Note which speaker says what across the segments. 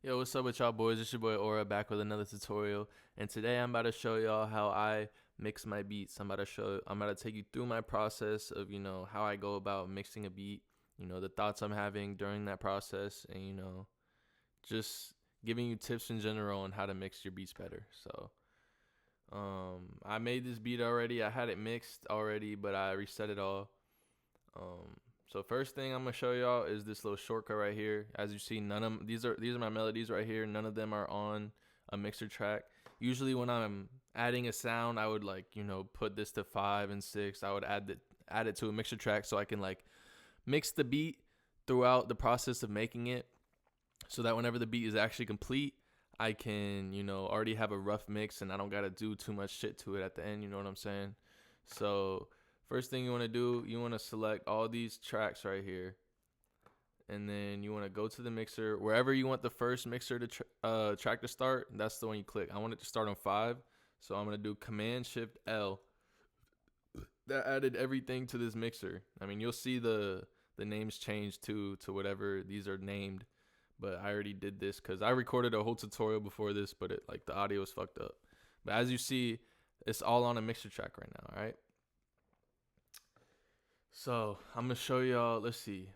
Speaker 1: Yo, what's up with y'all boys? It's your boy Aura back with another tutorial, and today I'm about to show y'all how I mix my beats. I'm about to take you through my process of, how I go about mixing a beat, the thoughts I'm having during that process, and just giving you tips in general on how to mix your beats better. So, I made this beat already. I had it mixed already, but I reset it all. So first thing I'm gonna show y'all is this little shortcut right here. As you see, none of these are my melodies right here. None of them are on a mixer track. Usually when I'm adding a sound, I would put this to 5 and 6. I would add it to a mixer track so I can mix the beat throughout the process of making it, so that whenever the beat is actually complete, I can already have a rough mix and I don't gotta do too much shit to it at the end. You know what I'm saying? So first thing you want to do, you want to select all these tracks right here. And then you want to go to the mixer. Wherever you want the first mixer to track to start, that's the one you click. I want it to start on 5. So I'm going to do Command-Shift-L. That added everything to this mixer. I mean, you'll see the names change to whatever these are named. But I already did this because I recorded a whole tutorial before this, but the audio is fucked up. But as you see, it's all on a mixer track right now, all right? So I'm gonna show y'all. Let's see.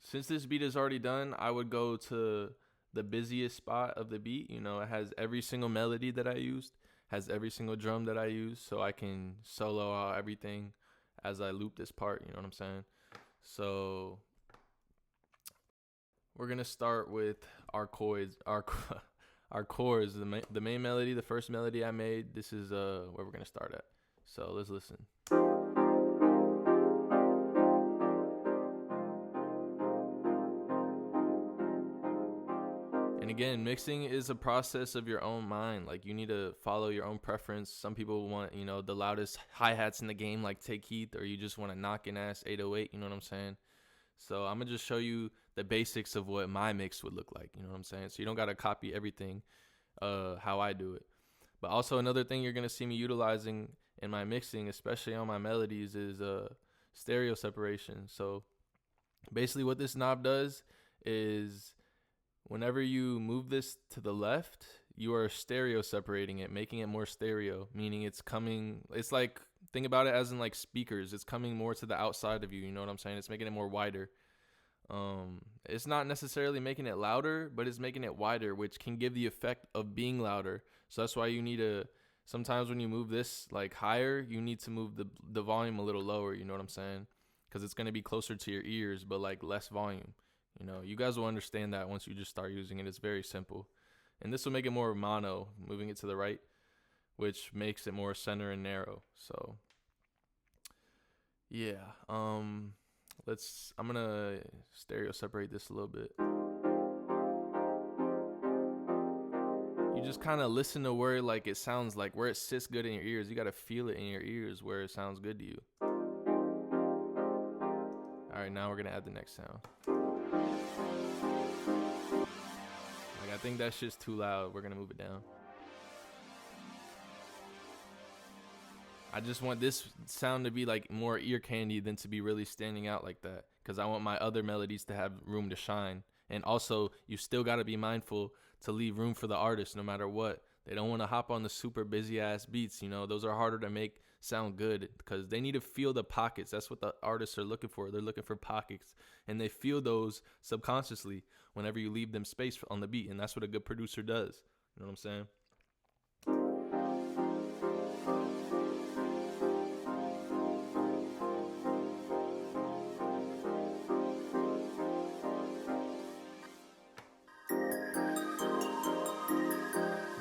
Speaker 1: Since this beat is already done, I would go to the busiest spot of the beat. It has every single melody that I used, has every single drum that I used, so I can solo out everything as I loop this part. You know what I'm saying? So we're gonna start with our chords. Our chords. The main melody, the first melody I made. This is where we're gonna start at. So let's listen. And again, mixing is a process of your own mind. Like, you need to follow your own preference. Some people want, the loudest hi-hats in the game, like Take Heath, or you just want a knocking ass 808, you know what I'm saying? So I'm gonna just show you the basics of what my mix would look like, you know what I'm saying? So you don't gotta copy everything how I do it. But also another thing you're gonna see me utilizing in my mixing, especially on my melodies, is stereo separation. So basically what this knob does is, whenever you move this to the left, you are stereo separating it, making it more stereo, meaning it's like, think about it as in like speakers. It's coming more to the outside of you, you know what I'm saying? It's making it more wider. It's not necessarily making it louder, but it's making it wider, which can give the effect of being louder. So that's why you need to, sometimes when you move this like higher, you need to move the volume a little lower, you know what I'm saying? Because it's going to be closer to your ears, but like less volume. You guys will understand that once you just start using it. It's very simple. And this will make it more mono, moving it to the right, which makes it more center and narrow. So yeah, I'm gonna stereo separate this a little bit. You just kind of listen to where it sounds, like where it sits good in your ears. You got to feel it in your ears where it sounds good to you. All right, now we're gonna add the next sound. I think that shit's too loud. We're gonna move it down. I just want this sound to be like more ear candy than to be really standing out like that, because I want my other melodies to have room to shine. And also, you still got to be mindful to leave room for the artist no matter what. They don't want to hop on the super busy ass beats. Those are harder to make sound good because they need to feel the pockets. That's what the artists are looking for. They're looking for pockets, and they feel those subconsciously whenever you leave them space on the beat. And that's what a good producer does. You know what I'm saying?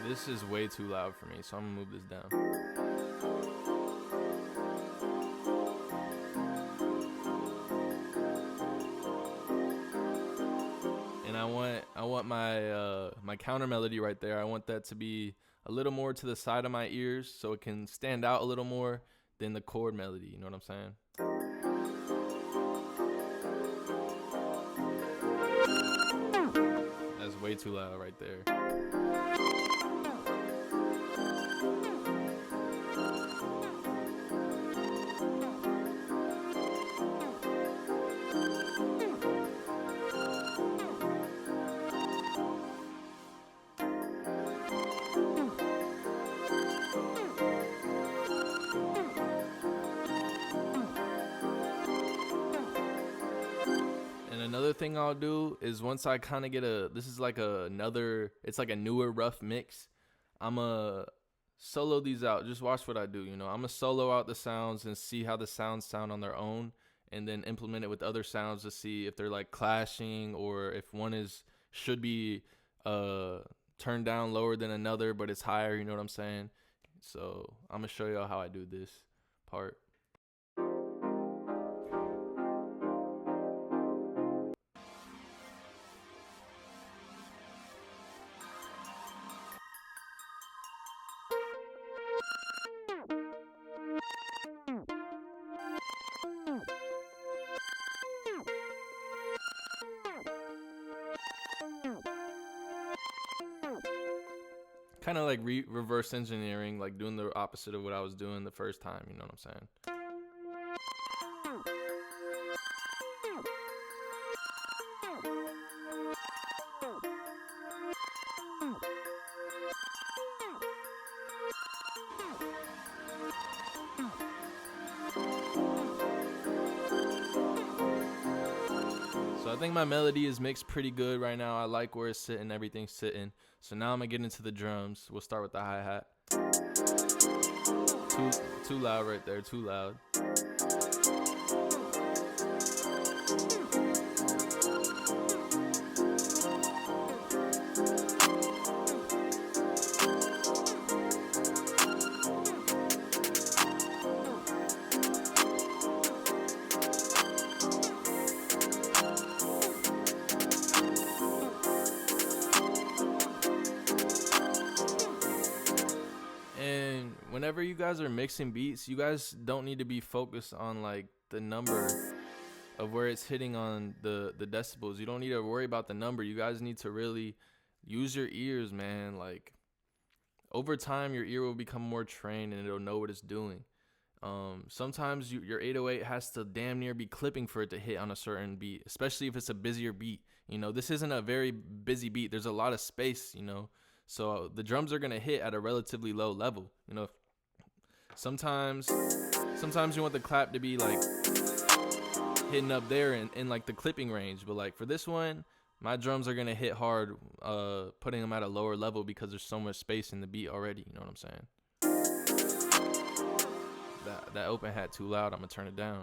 Speaker 1: This is way too loud for me, so I'm gonna move this down. And I want my counter melody right there. I want that to be a little more to the side of my ears so it can stand out a little more than the chord melody. You know what I'm saying? That's way too loud right there. thing I'll do is once I kind of get this is like it's like a newer rough mix. I'ma solo these out. Just watch what I do. You know, I'ma solo out the sounds and see how the sounds sound on their own, and then implement it with other sounds to see if they're like clashing or if one should be turned down lower than another, but it's higher. You know what I'm saying? So I'm gonna show y'all how I do this part. Kind of like reverse engineering, like doing the opposite of what I was doing the first time. You know what I'm saying? So I think my melody is mixed pretty good right now. I like where it's sitting, everything's sitting. So now I'm gonna get into the drums. We'll start with the hi-hat. Too loud right there, too loud. Whenever you guys are mixing beats, you guys don't need to be focused on like the number of where it's hitting on the decibels. You don't need to worry about the number. You guys need to really use your ears, man. Like over time, your ear will become more trained and it'll know what it's doing. Sometimes your 808 has to damn near be clipping for it to hit on a certain beat, especially if it's a busier beat. You know, this isn't a very busy beat. There's a lot of space, you know. So the drums are gonna hit at a relatively low level, you know. Sometimes you want the clap to be like hitting up there in like the clipping range, but like for this one, my drums are gonna hit hard, putting them at a lower level because there's so much space in the beat already. You know what I'm saying? That open hat too loud. I'm gonna turn it down.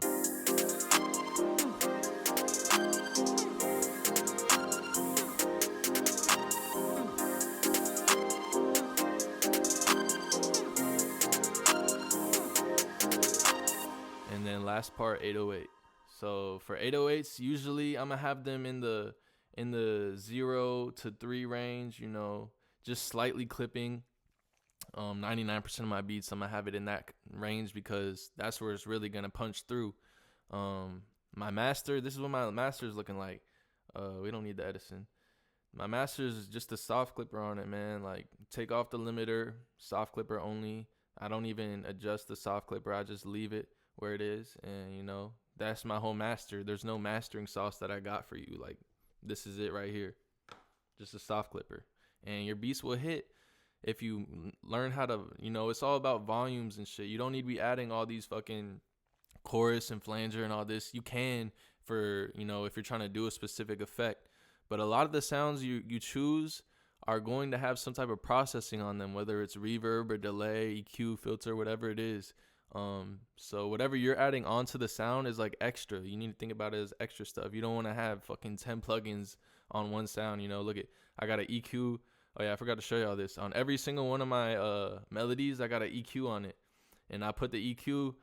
Speaker 1: And then last part, 808. So for 808s, usually I'm gonna have them in the 0 to 3 range, you know, just slightly clipping. 99% of my beats, I'm gonna have it in that range because that's where it's really gonna punch through. My master, this is what my master is looking like. We don't need the Edison. My master is just a soft clipper on it, man. Like take off the limiter, soft clipper only. I don't even adjust the soft clipper. I just leave it where it is, and you know, that's my whole master. There's no mastering sauce that I got for you. Like this is it right here, just a soft clipper, and your beats will hit if you learn how to, you know, it's all about volumes and shit. You don't need to be adding all these fucking chorus and flanger and all this. You can for, you know, if you're trying to do a specific effect, but a lot of the sounds you choose are going to have some type of processing on them, whether it's reverb or delay, EQ, filter, whatever it is. So whatever you're adding onto the sound is like extra. You need to think about it as extra stuff. You don't want to have fucking 10 plugins on one sound. You know, look at, I got an EQ. Oh yeah, I forgot to show y'all this. On every single one of my melodies, I got an EQ on it, and I put the EQ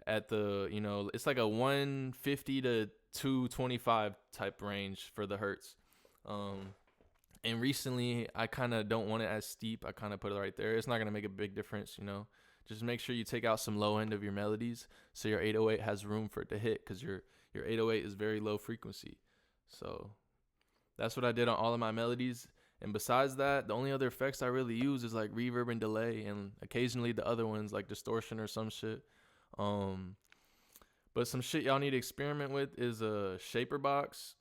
Speaker 1: at the, you know, it's like a 150 to 225 type range for the hertz. And recently I kind of don't want it as steep. I kind of put it right there. It's not gonna make a big difference, you know. Just make sure you take out some low end of your melodies so your 808 has room for it to hit, because your 808 is very low frequency. So that's what I did on all of my melodies. And besides that, the only other effects I really use is like reverb and delay, and occasionally the other ones like distortion or some shit. But some shit y'all need to experiment with is a shaper box,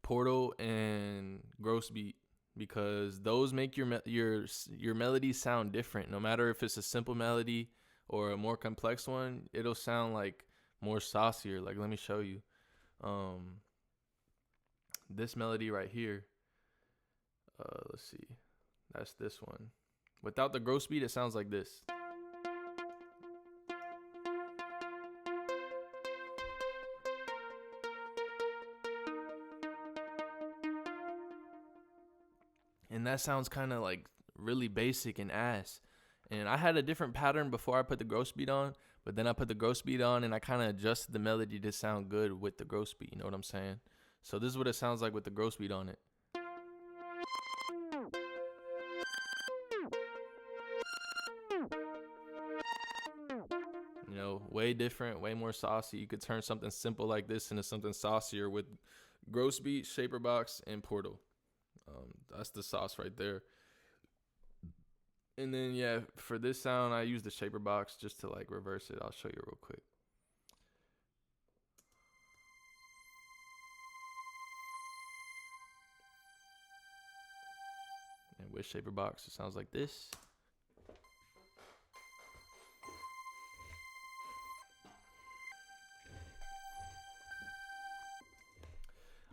Speaker 1: portal, and gross beat, because those make your melodies sound different. No matter if it's a simple melody or a more complex one, it'll sound like more saucier. Like let me show you. this melody right here. Let's see. That's this one. Without the gross beat, it sounds like this. And that sounds kind of like really basic and ass. And I had a different pattern before I put the gross beat on, but then I put the gross beat on and I kind of adjusted the melody to sound good with the gross beat. You know what I'm saying? So this is what it sounds like with the gross beat on it. You know, way different, way more saucy. You could turn something simple like this into something saucier with gross beat, shaper box, and portal. That's the sauce right there. And then, yeah, for this sound, I use the shaper box just to like reverse it. I'll show you real quick. And with shaper box, it sounds like this.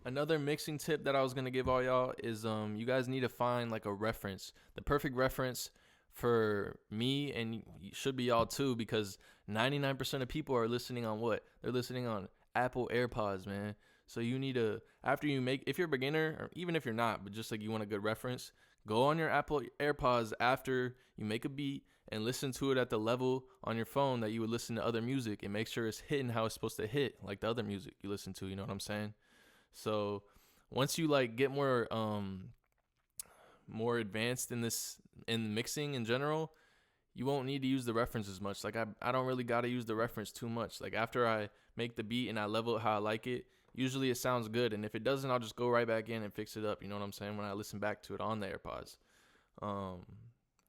Speaker 1: Another mixing tip that I was going to give all y'all is you guys need to find like a reference. The perfect reference for me, and should be y'all too, because 99% of people are listening on what? They're listening on Apple AirPods, man. So you need to, after you make, if you're a beginner, or even if you're not, but just like you want a good reference, go on your Apple AirPods after you make a beat and listen to it at the level on your phone that you would listen to other music, and make sure it's hitting how it's supposed to hit, like the other music you listen to, you know what I'm saying? So once you like get more advanced in mixing in general, you won't need to use the reference as much. Like I don't really gotta use the reference too much. Like after I make the beat and I level it how I like it, usually it sounds good. And if it doesn't, I'll just go right back in and fix it up. You know what I'm saying? When I listen back to it on the AirPods.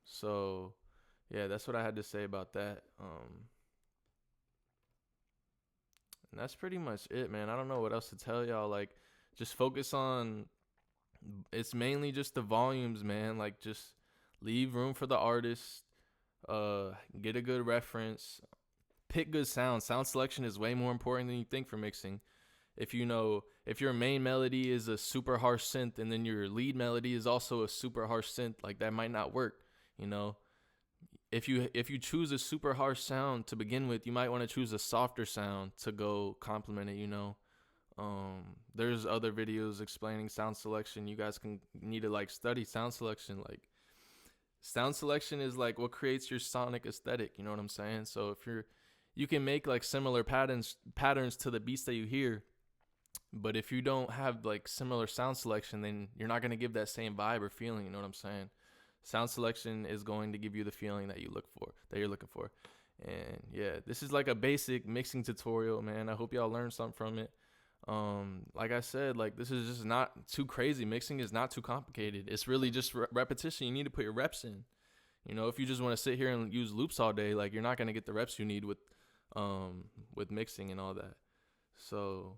Speaker 1: So yeah, that's what I had to say about that. And that's pretty much it, man. I don't know what else to tell y'all. Like, just focus on, it's mainly just the volumes, man. Like, just leave room for the artist. Get a good reference. Pick good sound. Sound selection is way more important than you think for mixing. If your main melody is a super harsh synth and then your lead melody is also a super harsh synth, like that might not work, you know? If you choose a super harsh sound to begin with, you might want to choose a softer sound to go complement it, you know. There's other videos explaining sound selection. You guys need to like study sound selection. Like, sound selection is like what creates your sonic aesthetic, you know what I'm saying? So if you can make like similar patterns to the beats that you hear, but if you don't have like similar sound selection, then you're not going to give that same vibe or feeling, you know what I'm saying? Sound selection is going to give you the feeling that you're looking for. And yeah, this is like a basic mixing tutorial, man. I hope y'all learned something from it. Like I said, like this is just not too crazy. Mixing is not too complicated. It's really just repetition. You need to put your reps in. You know, if you just want to sit here and use loops all day, like you're not going to get the reps you need with mixing and all that. So,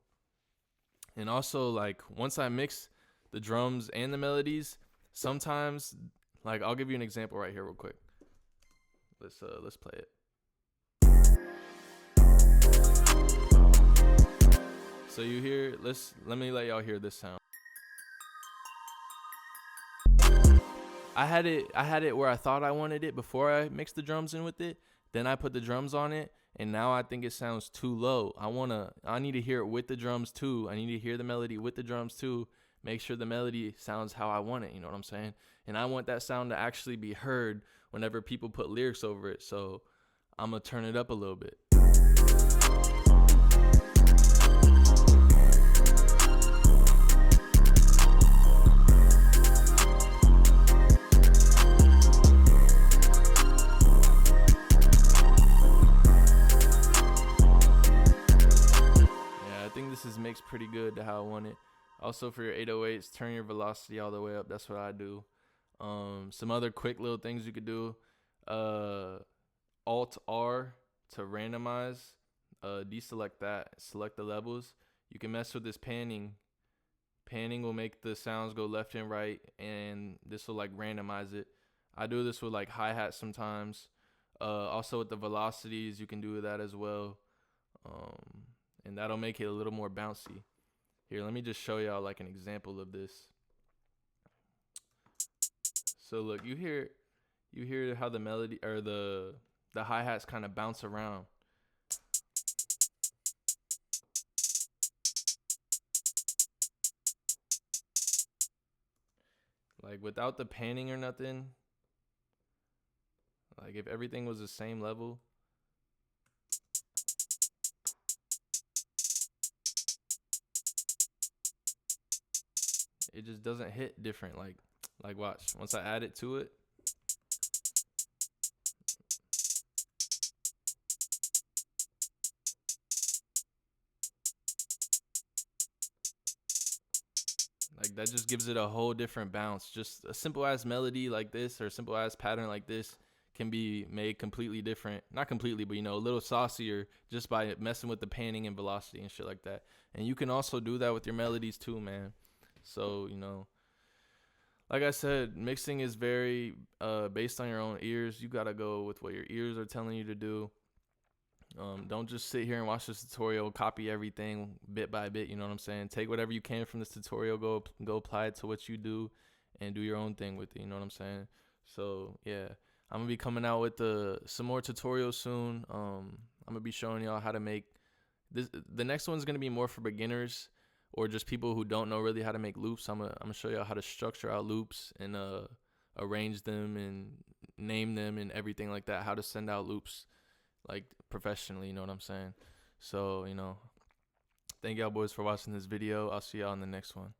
Speaker 1: and also like once I mix the drums and the melodies, sometimes, like, I'll give you an example right here real quick. Let's play it. So you hear, let me let y'all hear this sound. I had it where I thought I wanted it before I mixed the drums in with it. Then I put the drums on it, and now I think it sounds too low. I need to hear it with the drums too. I need to hear the melody with the drums too. Make sure the melody sounds how I want it, you know what I'm saying? And I want that sound to actually be heard whenever people put lyrics over it. So I'm going to turn it up a little bit. Yeah, I think this is mixed pretty good to how I want it. Also, for your 808s, turn your velocity all the way up. That's what I do. Some other quick little things you could do. Alt-R to randomize. Deselect that. Select the levels. You can mess with this panning. Panning will make the sounds go left and right, and this will like randomize it. I do this with like hi-hats sometimes. Also with the velocities, you can do that as well. And that'll make it a little more bouncy. Here, let me just show y'all like an example of this. So look, you hear how the melody or the hi-hats kind of bounce around. Like without the panning or nothing, like if everything was the same level, it just doesn't hit different. Like watch, once I add it to it, like that just gives it a whole different bounce. Just a simple ass melody like this or a simple ass pattern like this can be made completely different. Not completely, but you know, a little saucier just by messing with the panning and velocity and shit like that. And you can also do that with your melodies too, man. So, you know, like I said, mixing is very based on your own ears. You gotta go with what your ears are telling you to do. Don't just sit here and watch this tutorial, copy everything bit by bit. You know what I'm saying? Take whatever you can from this tutorial, go apply it to what you do, and do your own thing with it. You know what I'm saying? So yeah, I'm gonna be coming out with some more tutorials soon. I'm gonna be showing y'all how to make this. The next one's gonna be more for beginners or just people who don't know really how to make loops. I'm gonna show y'all how to structure out loops and arrange them and name them and everything like that. How to send out loops like professionally, you know what I'm saying? So, you know, thank y'all boys for watching this video. I'll see y'all in the next one.